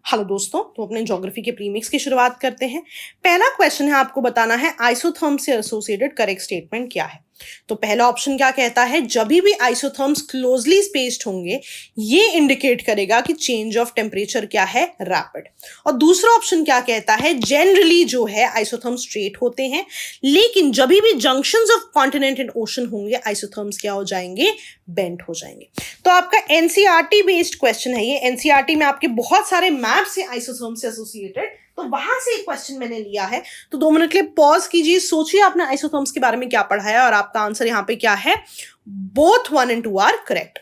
Hello दोस्तों, तो अपने ज्योग्राफी के प्रीमिक्स की शुरुआत करते हैं। पहला क्वेश्चन है, आपको बताना है आइसोथर्म्स से एसोसिएटेड करेक्ट स्टेटमेंट क्या है। तो पहला ऑप्शन क्या कहता है, जब भी आइसोथर्म्स क्लोजली स्पेस्ड होंगे ये इंडिकेट करेगा कि चेंज ऑफ टेम्परेचर क्या है, रैपिड। और दूसरा ऑप्शन क्या कहता है, जनरली जो है आइसोथर्म्स स्ट्रेट होते हैं, लेकिन जब भी junctions of continent and ocean होंगे आइसोथर्म्स क्या हो जाएंगे, बेंट हो जाएंगे। तो आपका एनसीईआरटी बेस्ड क्वेश्चन है ये। एनसीईआरटी में आपके बहुत सारे मैप्स हैं आइसोथर्म्स से एसोसिएटेड, तो वहां से एक क्वेश्चन मैंने लिया है। तो 2 मिनट के लिए पॉज कीजिए, सोचिए आपने आइसोथर्म्स के बारे में क्या पढ़ा है और आपका आंसर यहाँ पे क्या है। Both 1 and 2 are correct.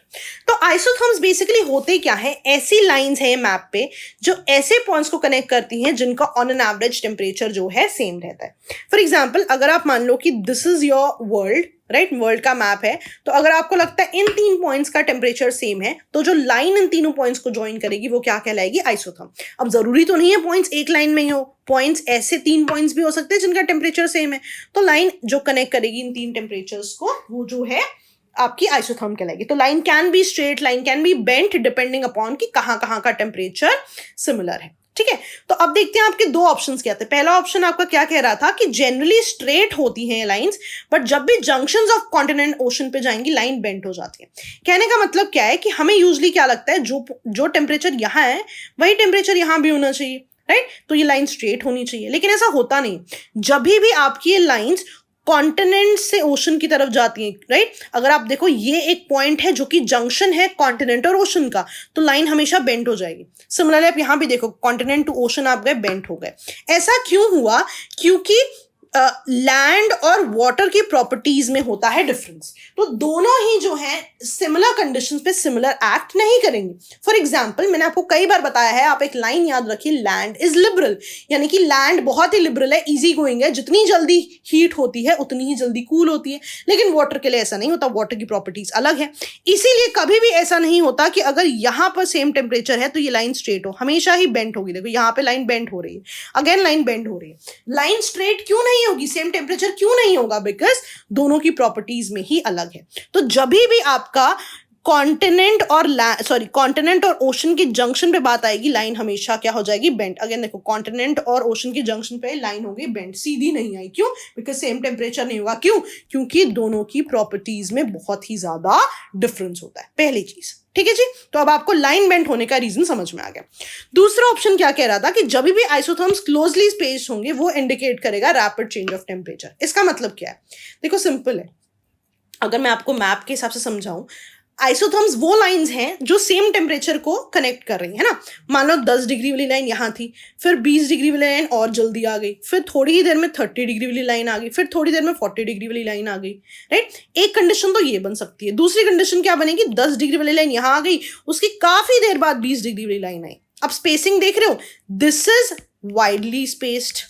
तो आइसोथर्म्स बेसिकली होते क्या है, ऐसी लाइंस है मैप पे जो ऐसे पॉइंट्स को कनेक्ट करती हैं जिनका ऑन एन एवरेज टेम्परेचर जो है सेम रहता है। फॉर एग्जाम्पल, अगर आप मान लो कि this is your world, right, world का मैप है, तो अगर आपको लगता है इन 3 पॉइंट्स का टेम्परेचर सेम है, तो जो लाइन इन तीनों पॉइंट्स को ज्वाइन करेगी वो क्या कहलाएगी, आइसोथर्म। अब जरूरी तो नहीं है पॉइंट्स एक लाइन में ही हो, पॉइंट्स ऐसे 3 पॉइंट्स भी हो सकते हैं जिनका टेम्परेचर सेम है, तो लाइन जो कनेक्ट करेगी इन 3 टेम्परेचर्स को वो जो है आपकी आइसोथर्म कहलाएगी। तो line can be straight, line can be bent depending upon कि कहां कहां का टेम्परेचर सिमिलर है। ठीक है, तो अब देखते हैं आपके 2 ऑप्शंस क्या थे। पहला ऑप्शन आपका क्या कह रहा था कि जनरली स्ट्रेट होती हैं लाइंस, बट जब भी जंक्शंस ऑफ कॉन्टिनेंट ओशन पे जाएंगी लाइन बेंट हो जाती है। कहने का मतलब क्या है कि हमें यूजुअली क्या लगता है, जो टेम्परेचर यहाँ है वही टेम्परेचर यहाँ भी होना चाहिए, राइट। तो ये लाइन स्ट्रेट होनी चाहिए, लेकिन ऐसा होता नहीं। जब भी आपकी ये लाइंस कॉन्टिनेंट से ओशन की तरफ जाती है, राइट, अगर आप देखो ये एक पॉइंट है जो कि जंक्शन है कॉन्टिनेंट और ओशन का, तो लाइन हमेशा बेंट हो जाएगी। सिमिलरली आप यहां भी देखो, कॉन्टिनेंट टू ओशन आप गए, बेंट हो गए। ऐसा क्यों हुआ, क्योंकि लैंड और वाटर की प्रॉपर्टीज में होता है डिफरेंस। तो दोनों ही जो है सिमिलर कंडीशंस पे सिमिलर एक्ट नहीं करेंगे। फॉर एग्जांपल, मैंने आपको कई बार बताया है, आप एक लाइन याद रखिए, लैंड इज लिबरल, यानी कि लैंड बहुत ही लिबरल है, इजी गोइंग है, जितनी जल्दी हीट होती है उतनी ही जल्दी कूल होती है। लेकिन वाटर के लिए ऐसा नहीं होता, वाटर की प्रॉपर्टीज अलग है। इसीलिए कभी भी ऐसा नहीं होता कि अगर यहां पर सेम टेम्परेचर है तो ये लाइन स्ट्रेट हो, हमेशा ही बेंट होगी। देखो यहाँ पे लाइन बेंट हो रही है, अगेन लाइन बेंट हो रही है। लाइन स्ट्रेट क्यों नहीं होगी, सेम टेम्परेचर क्यों नहीं होगा, बिकॉज दोनों की प्रॉपर्टीज में ही अलग है। तो जब भी आपका कॉन्टिनेंट और ओशन के जंक्शन पे बात आएगी, लाइन हमेशा क्या हो जाएगी, बेंट। अगेन देखो, कॉन्टिनेंट और ओशन के जंक्शन पे लाइन होगी बेंट, सीधी नहीं आई। क्यों, बिकॉज सेम टेम्परेचर नहीं होगा। क्यों, क्योंकि दोनों की प्रॉपर्टीज में बहुत ही ज्यादा डिफरेंस होता है, पहली चीज। ठीक है जी, तो अब आपको लाइन बेंट होने का रीजन समझ में आ गया। दूसरा ऑप्शन क्या कह रहा था कि जब भी आइसोथर्म्स क्लोजली स्पेस्ड होंगे वो इंडिकेट करेगा रैपिड चेंज ऑफ टेम्परेचर। इसका मतलब क्या है, देखो सिंपल है, अगर मैं आपको मैप के हिसाब से समझाऊं, आइसोथर्म्स वो लाइंस हैं जो सेम टेम्परेचर को कनेक्ट कर रही है ना। मान लो 10 डिग्री वाली लाइन यहाँ थी, फिर 20 डिग्री वाली लाइन और जल्दी आ गई, फिर थोड़ी ही देर में 30 डिग्री वाली लाइन आ गई, फिर थोड़ी देर में 40 डिग्री वाली लाइन आ गई, राइट। एक कंडीशन तो ये बन सकती है। दूसरी कंडीशन क्या बनेगी, 10 डिग्री वाली लाइन यहाँ आ गई, उसकी काफी देर बाद 20 डिग्री वाली लाइन आई। अब स्पेसिंग देख रहे हो, this is widely spaced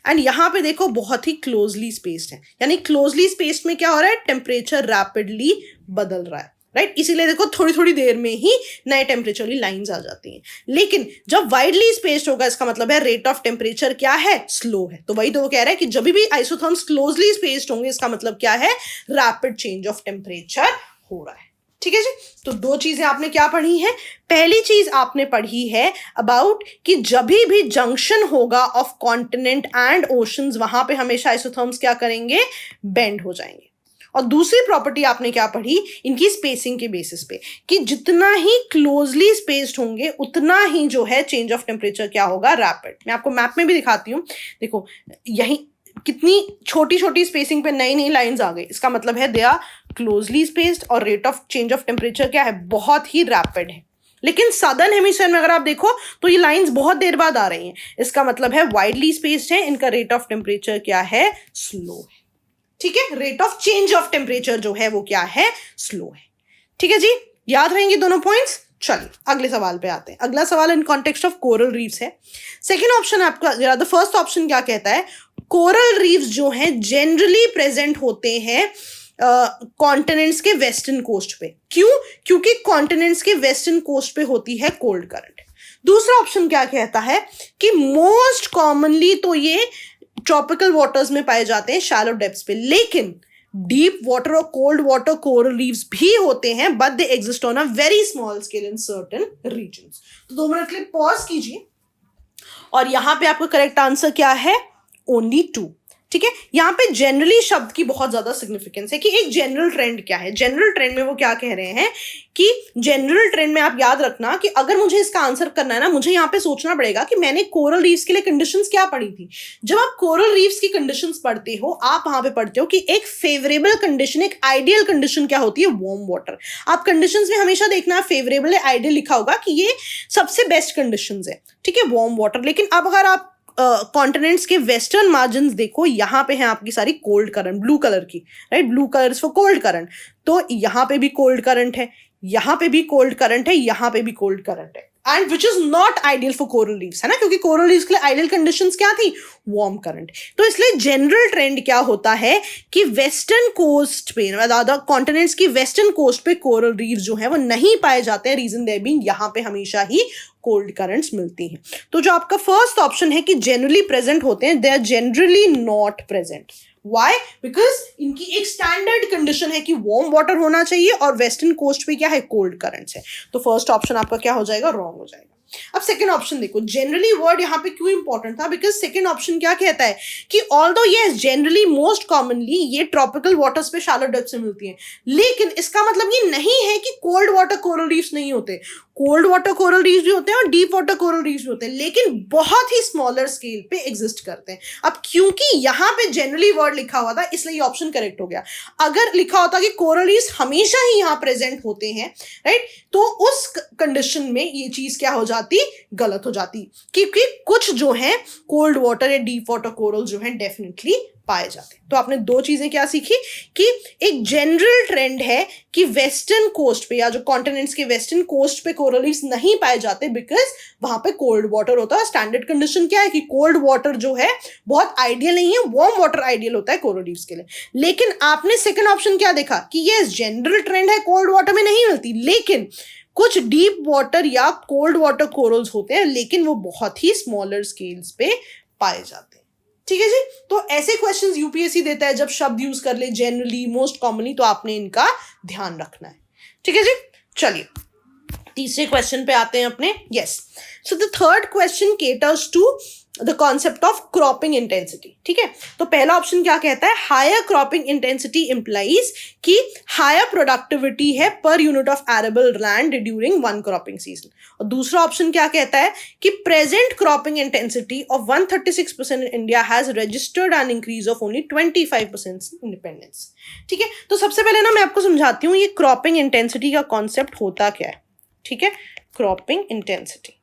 and यहाँ पे देखो बहुत ही क्लोजली स्पेस्ड है, यानी क्लोजली स्पेस्ड में क्या हो रहा है, टेम्परेचर रैपिडली बदल रहा है, राइट। इसीलिए देखो थोड़ी थोड़ी देर में ही नए टेम्परेचर वाली लाइंस आ जाती हैं। लेकिन जब वाइडली स्पेस्ड होगा, इसका मतलब है रेट ऑफ टेम्परेचर क्या है, स्लो है। तो वही तो वो कह रहा है कि जब भी आइसोथर्म्स क्लोजली स्पेस्ड होंगे, इसका मतलब क्या है, रैपिड चेंज ऑफ टेम्परेचर हो रहा है। ठीक है जी, तो 2 चीजें आपने क्या पढ़ी है। पहली चीज आपने पढ़ी है अबाउट कि जब भी जंक्शन होगा ऑफ कॉन्टिनेंट एंड ओशंस, वहां पे हमेशा आइसोथर्म्स क्या करेंगे, बेंड हो जाएंगे। और दूसरी प्रॉपर्टी आपने क्या पढ़ी, इनकी स्पेसिंग के बेसिस पे, कि जितना ही क्लोजली स्पेस्ड होंगे उतना ही जो है चेंज ऑफ टेम्परेचर क्या होगा, रैपिड। मैं आपको मैप में भी दिखाती हूँ, देखो यही कितनी छोटी छोटी स्पेसिंग पे नई नई लाइंस आ गई, इसका मतलब है दे आर क्लोजली स्पेस्ड और rate of change of temperature क्या है, बहुत ही रैपिड है। लेकिन सदर्न हेमिस्फीयर में अगर आप देखो तो ये लाइंस बहुत देर बाद आ रही हैं, इसका मतलब है वाइडली स्पेस्ड है, इनका रेट ऑफ टेम्परेचर क्या है, स्लो है। ठीक है, rate of change of temperature जो है वो क्या है, स्लो है। ठीक है जी, याद रहेंगे दोनों पॉइंट्स। चलिए अगले सवाल पे आते हैं। अगला सवाल in context of coral reefs है। सेकेंड ऑप्शन आपका, द फर्स्ट ऑप्शन क्या कहता है, कोरल रीफ्स जो हैं जनरली प्रेजेंट होते हैं कॉन्टिनेंट्स के वेस्टर्न कोस्ट पे। क्यों, क्योंकि कॉन्टिनेंट्स के वेस्टर्न कोस्ट पे होती है कोल्ड करंट। दूसरा ऑप्शन क्या कहता है कि मोस्ट कॉमनली तो ये ट्रॉपिकल वाटर्स में पाए जाते हैं, शैलो डेप्थ्स पे, लेकिन डीप वाटर और कोल्ड वाटर कोरल रीफ्स भी होते हैं, but they exist on a very small scale in certain regions. तो 2 मिनट के लिए पॉज कीजिए, और यहां पे आपका करेक्ट आंसर क्या है? ओनली 2। ठीक है, यहाँ पे जनरली शब्द की बहुत ज्यादा सिग्निफिकेंस है कि एक जनरल ट्रेंड क्या है। जनरल ट्रेंड में वो क्या कह रहे हैं कि जनरल ट्रेंड में आप याद रखना कि अगर मुझे इसका आंसर करना है ना, मुझे यहाँ पे सोचना पड़ेगा कि मैंने कोरल रीफ्स के लिए कंडीशंस क्या पढ़ी थी। जब आप कोरल रीफ्स की कंडीशंस पढ़ते हो, आप वहां पे पढ़ते हो कि एक फेवरेबल कंडीशन, एक आइडियल कंडीशन क्या होती है? Warm water. आप कंडीशंस में हमेशा देखना फेवरेबल है, आइडियल लिखा होगा कि ये सबसे बेस्ट कंडीशंस है, ठीक है, वार्म वाटर। लेकिन अब अगर आप कॉन्टिनेंट्स के वेस्टर्न मार्जिन देखो, यहाँ पे है आपकी सारी कोल्ड करंट, ब्लू कलर की, right, blue colour for cold current. तो यहाँ पे भी कोल्ड करंट है, यहाँ पे भी कोल्ड करंट है, यहाँ पे भी कोल्ड करंट है, and which is not ideal for coral reefs, है ना, क्योंकि कोरल रीफ्स के लिए आइडियल कंडीशंस क्या थी? Warm current. तो इसलिए जनरल ट्रेंड क्या होता है कि वेस्टर्न कोस्ट पे, मतलब कॉन्टिनेंट्स की वेस्टर्न कोस्ट पे कोरल रीफ जो है वो नहीं पाए जाते हैं। रीजन देयर बीइंग यहाँ पे हमेशा ही कोल्ड करंट्स मिलती हैं। तो जो आपका फर्स्ट ऑप्शन है कि जनरली प्रेजेंट होते हैं, they are generally not present. Why? Because इनकी एक स्टैंडर्ड कंडीशन है कि वार्म वाटर होना चाहिए और वेस्टर्न कोस्ट पे क्या है? कोल्ड करंट्स है। तो फर्स्ट ऑप्शन आपका क्या हो जाएगा? रॉन्ग हो जाएगा। अब सेकंड ऑप्शन देखो, जनरली वर्ड यहाँ पे क्यों इंपॉर्टेंट था? बिकॉज सेकंड ऑप्शन क्या कहता है कि although yes generally most commonly ये ट्रॉपिकल वाटर्स पे शैलो डेप्थ से मिलती हैं, लेकिन इसका मतलब ये नहीं है कि कोल्ड वाटर कोरल रीफ्स नहीं होते। कोल्ड वाटर कोरल रीफ्स भी होते हैं और डीप वाटर कोरल रीफ्स भी होते हैं, लेकिन बहुत ही स्मॉलर स्केल पे एग्जिस्ट करते हैं। अब क्योंकि यहाँ पे जनरली वर्ड लिखा हुआ था इसलिए ये ऑप्शन करेक्ट हो गया। अगर लिखा होता कि कोरल रीफ्स हमेशा ही यहाँ प्रेजेंट होते हैं, राइट, तो उस कंडीशन में ये चीज क्या हो जाती? गलत हो जाती, क्योंकि कुछ जो है कोल्ड वाटर या डीप वाटर कोरल जो है डेफिनेटली पाए जाते हैं। तो आपने दो चीजें क्या सीखी कि एक जनरल ट्रेंड है कि वेस्टर्न कोस्ट पे या जो कॉन्टिनेंट्स के वेस्टर्न कोस्ट पे कोरल रीफ्स नहीं पाए जाते बिकॉज वहां पे कोल्ड वाटर होता है। स्टैंडर्ड कंडीशन क्या है कि कोल्ड वाटर जो है बहुत आइडियल नहीं है, वार्म वाटर आइडियल होता है कोरल रीफ्स के लिए। लेकिन आपने सेकंड ऑप्शन क्या देखा कि ये जनरल ट्रेंड है, कोल्ड वाटर में नहीं मिलती, लेकिन कुछ डीप वाटर या कोल्ड वाटर कोरल्स होते हैं, लेकिन वो बहुत ही स्मॉलर स्केल्स पे पाए जाते हैं। ठीक है जी, तो ऐसे क्वेश्चंस यूपीएससी देता है जब शब्द यूज कर ले जनरली, मोस्ट कॉमनली, तो आपने इनका ध्यान रखना है। ठीक है जी, चलिए तीसरे क्वेश्चन पे आते हैं अपने। Yes, so the third question caters to the concept of cropping intensity. ठीक है, तो पहला ऑप्शन क्या कहता है? हायर क्रॉपिंग इंटेंसिटी इंप्लाइज कि हायर प्रोडक्टिविटी है per unit of arable land during one cropping season. और दूसरा ऑप्शन क्या कहता है कि present cropping intensity of 136% in India has registered an increase of only 25% independence. ठीक है, तो सबसे पहले ना मैं आपको समझाती हूँ ये क्रॉपिंग इंटेंसिटी का कॉन्सेप्ट होता क्या है। ठीक है, क्रॉपिंग इंटेंसिटी,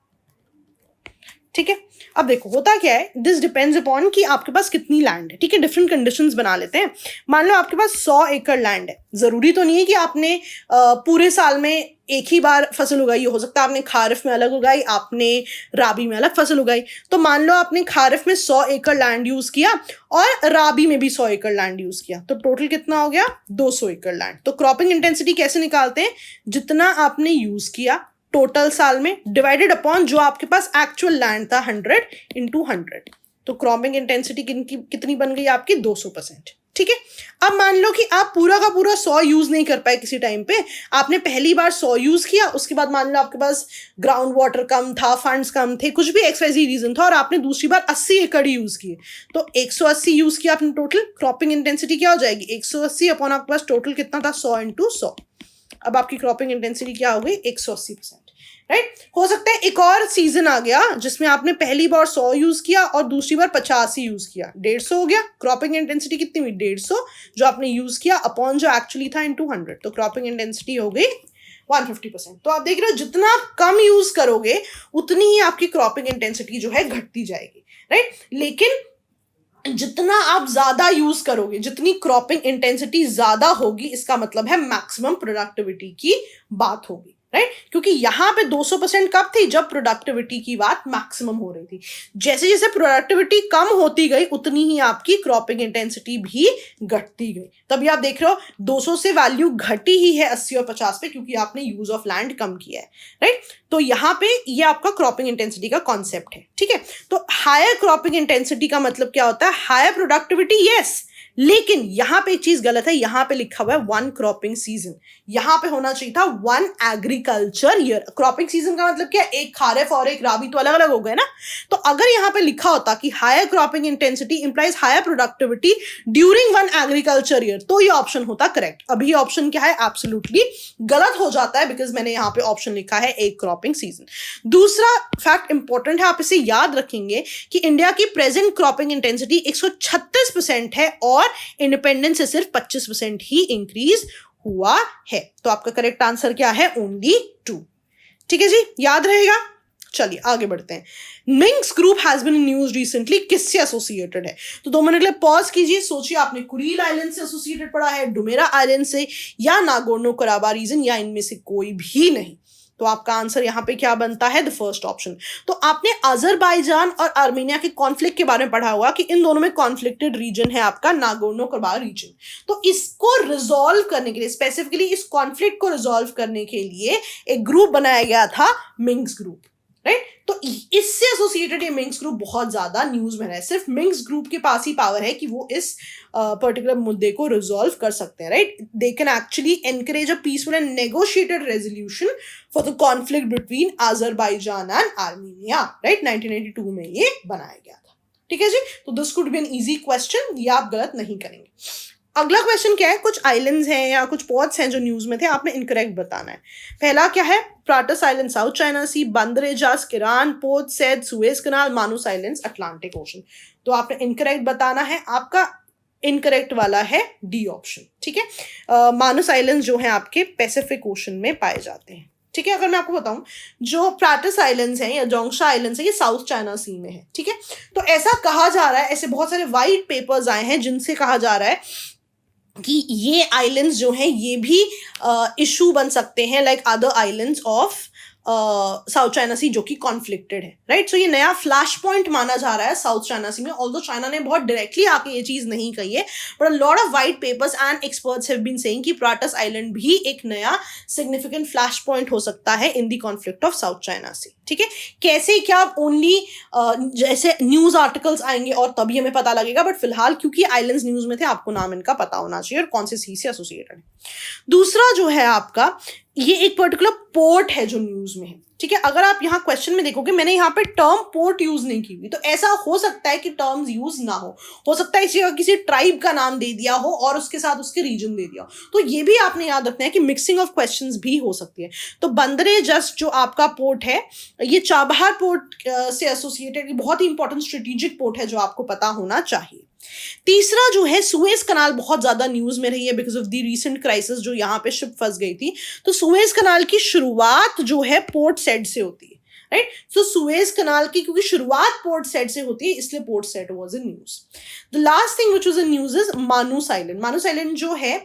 ठीक है, अब देखो होता क्या है, दिस डिपेंड्स अपॉन कि आपके पास कितनी लैंड है। ठीक है, डिफरेंट कंडीशंस बना लेते हैं। मान लो आपके पास 100 एकड़ लैंड है, जरूरी तो नहीं है कि आपने पूरे साल में एक ही बार फसल उगाई, हो सकता है आपने खारिफ में अलग उगाई, आपने राबी में अलग फसल उगाई। तो मान लो आपने खारिफ में 100 एकड़ लैंड यूज किया और राबी में भी 100 एकड़ लैंड यूज किया, तो टोटल कितना हो गया? 200 एकड़ लैंड। तो क्रॉपिंग इंटेंसिटी कैसे निकालते हैं? जितना आपने यूज किया टोटल साल में डिवाइडेड अपॉन जो आपके पास एक्चुअल लैंड था 100 into 100। तो क्रॉपिंग इंटेंसिटी कितनी बन गई आपकी? 200%। ठीक है, अब मान लो कि आप पूरा का पूरा 100 यूज नहीं कर पाए किसी टाइम पे, आपने पहली बार 100 यूज किया, उसके बाद मान लो आपके पास ग्राउंड वाटर कम था, फंड्स कम थे, कुछ भी XYZ रीजन था और आपने दूसरी बार 80 एकड़ यूज किए, तो 180 यूज किया आपने टोटल। क्रॉपिंग इंटेंसिटी क्या हो जाएगी? 180 अपॉन आपके पास टोटल कितना था? 100 into 100। अब आपकी क्रॉपिंग इंटेंसिटी क्या हो गई? 180%। राइट, हो सकता है एक और सीजन आ गया जिसमें आपने पहली बार 100 यूज किया और दूसरी बार 85 यूज किया, 150 हो गया। क्रॉपिंग इंटेंसिटी कितनी हुई? 150 जो आपने यूज किया अपॉन जो एक्चुअली था into 100, तो क्रॉपिंग इंटेंसिटी हो गई 150%। तो आप देख रहे हो जितना कम यूज करोगे उतनी ही आपकी क्रॉपिंग इंटेंसिटी जो है घटती जाएगी। राइट, लेकिन जितना आप ज्यादा यूज करोगे, जितनी क्रॉपिंग इंटेंसिटी ज्यादा होगी, इसका मतलब है मैक्सिमम प्रोडक्टिविटी की बात होगी। राइट, क्योंकि यहाँ पे 200% कब थी? जब प्रोडक्टिविटी की बात मैक्सिमम हो रही थी। जैसे जैसे प्रोडक्टिविटी कम होती गई उतनी ही आपकी क्रॉपिंग इंटेंसिटी भी घटती गई। तभी आप देख रहे हो 200 से वैल्यू घटी ही है 80 और 50 पे, क्योंकि आपने यूज ऑफ लैंड कम किया है। राइट, तो यहाँ पे ये आपका क्रॉपिंग इंटेंसिटी का कॉन्सेप्ट है। ठीक है, तो हायर क्रॉपिंग इंटेंसिटी का मतलब क्या होता है? हायर प्रोडक्टिविटी, यस, लेकिन यहाँ पे एक चीज गलत है, यहाँ पे लिखा हुआ है 1 क्रॉपिंग सीजन, यहाँ पे होना चाहिए था 1 एग्रीकल्चर ईयर। क्रॉपिंग सीजन का मतलब क्या, एक खारिफ और एक राबी तो अलग अलग हो गए ना। तो अगर यहाँ पे लिखा होता कि higher cropping intensity implies higher productivity during 1 agriculture year, तो ये ऑप्शन होता करेक्ट। अभी ऑप्शन क्या है, एब्सोल्युटली गलत हो जाता है, बिकॉज मैंने यहाँ पे ऑप्शन लिखा है एक क्रॉपिंग सीजन। दूसरा फैक्ट इंपॉर्टेंट है, आप इसे याद रखेंगे कि इंडिया की प्रेजेंट क्रॉपिंग इंटेंसिटी 136% है और इंडिपेंडेंस से सिर्फ 25% ही इंक्रीज हुआ है। तो आपका करेक्ट आंसर क्या है, ओनली 2। ठीक है जी, याद रहेगा। चलिए आगे बढ़ते हैं। मिंक्स group has been news recently, किससे एसोसिएटेड है? तो 2 मिनट के लिए पॉज कीजिए, सोचिए आपने कुरील आइलैंड से एसोसिएटेड पढ़ा है, डुमेरा आइलैंड से, या नागोर्नो कराबाख रीजन, या इनमें से कोई भी नहीं। तो आपका आंसर यहाँ पे क्या बनता है, द फर्स्ट ऑप्शन। तो आपने अजरबैजान और आर्मेनिया के कॉन्फ्लिक्ट के बारे में पढ़ा हुआ कि इन दोनों में कॉन्फ्लिक्टेड रीजन है आपका नागोर्नो कराबाख रीजन। तो इसको रिजॉल्व करने के लिए, स्पेसिफिकली इस कॉन्फ्लिक्ट को रिजॉल्व करने के लिए एक ग्रुप बनाया गया था, मिंक्स ग्रुप, राइट। तो इससे एसोसिएटेड ये मिंक्स ग्रुप बहुत ज्यादा न्यूज में है। सिर्फ मिंक्स ग्रुप के पास ही पावर है कि वो इस पर्टिकुलर मुद्दे को रिजॉल्व कर सकते हैं, right. They can actually encourage a peaceful and negotiated resolution for the conflict between Azerbaijan and Armenia, right. 1982 में ये बनाया गया था। ठीक है जी, तो this could be an easy question, ये आप गलत नहीं करेंगे। अगला क्वेश्चन क्या है, कुछ आइलैंड्स हैं या कुछ पोर्ट्स हैं जो न्यूज में थे, आपने इनकरेक्ट बताना है। पहला क्या है, प्राटस आइलैंड साउथ चाइना सी, बंदरेजास किरान, पोर्ट सैद सुएज कनाल, मानुस आइलैंड्स अटलांटिक ओशन। तो आपने इनकरेक्ट बताना है, आपका इनकरेक्ट वाला है डी ऑप्शन। ठीक है, मानुस आइलैंड्स जो है आपके पैसिफिक ओशन में पाए जाते हैं। ठीक है, अगर मैं आपको बताऊं, जो प्राटस आइलैंड्स हैं या जोंगशा आइलैंड्स हैं, ये साउथ चाइना सी में है। ठीक है, तो ऐसा कहा जा रहा है, ऐसे बहुत सारे वाइट पेपर्स आए हैं जिनसे कहा जा रहा है कि ये आइलैंड्स जो हैं ये भी इशू बन सकते हैं, like other islands of South China Sea जो कि कॉन्फ्लिक्टेड है, राइट। सो ये नया फ्लैश पॉइंट माना जा रहा है साउथ चाइना सी में, ऑल्दो चाइना ने बहुत डायरेक्टली आके ये चीज नहीं कही है, but a lot of white papers and experts have been saying कि प्राटस आइलैंड भी एक नया सिग्निफिकेंट फ्लैश पॉइंट हो सकता है in the conflict of South China Sea. ठीक है, कैसे क्या, ओनली जैसे न्यूज आर्टिकल्स आएंगे और तभी हमें पता लगेगा, बट फिलहाल क्योंकि आइलैंड्स न्यूज में थे, आपको नाम इनका पता होना चाहिए और कौन से सी से एसोसिएटेड है। दूसरा जो है आपका, ये एक पर्टिकुलर पोर्ट है जो न्यूज में है। ठीक है, अगर आप यहाँ क्वेश्चन में देखोगे, मैंने यहाँ पे टर्म पोर्ट यूज नहीं की हुई, तो ऐसा हो सकता है कि टर्म्स यूज ना हो सकता है इसी जगह किसी ट्राइब का नाम दे दिया हो और उसके साथ उसके रीजन दे दिया हो। तो ये भी आपने याद रखना है कि मिक्सिंग ऑफ क्वेश्चंस भी हो सकती है। तो बंदरेजस जो आपका पोर्ट है, ये चाबहार पोर्ट से एसोसिएटेड बहुत ही इंपॉर्टेंट स्ट्रेटेजिक पोर्ट है जो आपको पता होना चाहिए। तीसरा जो है, सुएज कनाल बहुत ज्यादा न्यूज में रही है because of the recent crisis जो यहाँ पे शिप फंस गई थी। तो सुएज कनाल की शुरुआत जो है पोर्ट सेड से होती है, राइट। सो सुएज कनाल की क्योंकि शुरुआत पोर्ट सेड से होती है, इसलिए port said was in news. The last thing which was in news is मानुस आइलैंड। मानुस आइलैंड जो है,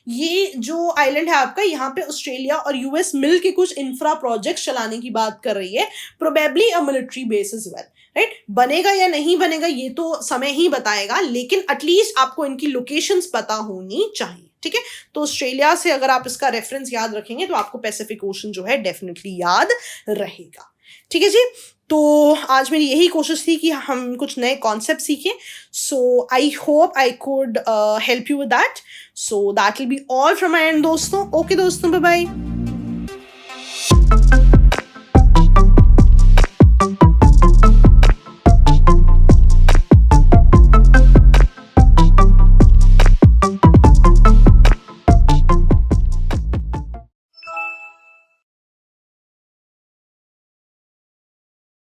ये जो आइलैंड है आपका, यहाँ पे ऑस्ट्रेलिया और यूएस मिल के कुछ इंफ्रा प्रोजेक्ट्स चलाने की बात कर रही है, probably a military base is well, right. बनेगा या नहीं बनेगा ये तो समय ही बताएगा, लेकिन एटलीस्ट आपको इनकी लोकेशंस पता होनी चाहिए। ठीक है, तो ऑस्ट्रेलिया से अगर आप इसका रेफरेंस याद रखेंगे तो आपको पैसिफिक ओशन जो है डेफिनेटली याद रहेगा। ठीक है जी, तो आज मेरी यही कोशिश थी कि हम कुछ नए कॉन्सेप्ट सीखें। So I hope I could help you with that. So that will be all from my end दोस्तों। ओके दोस्तों, बाय बाय।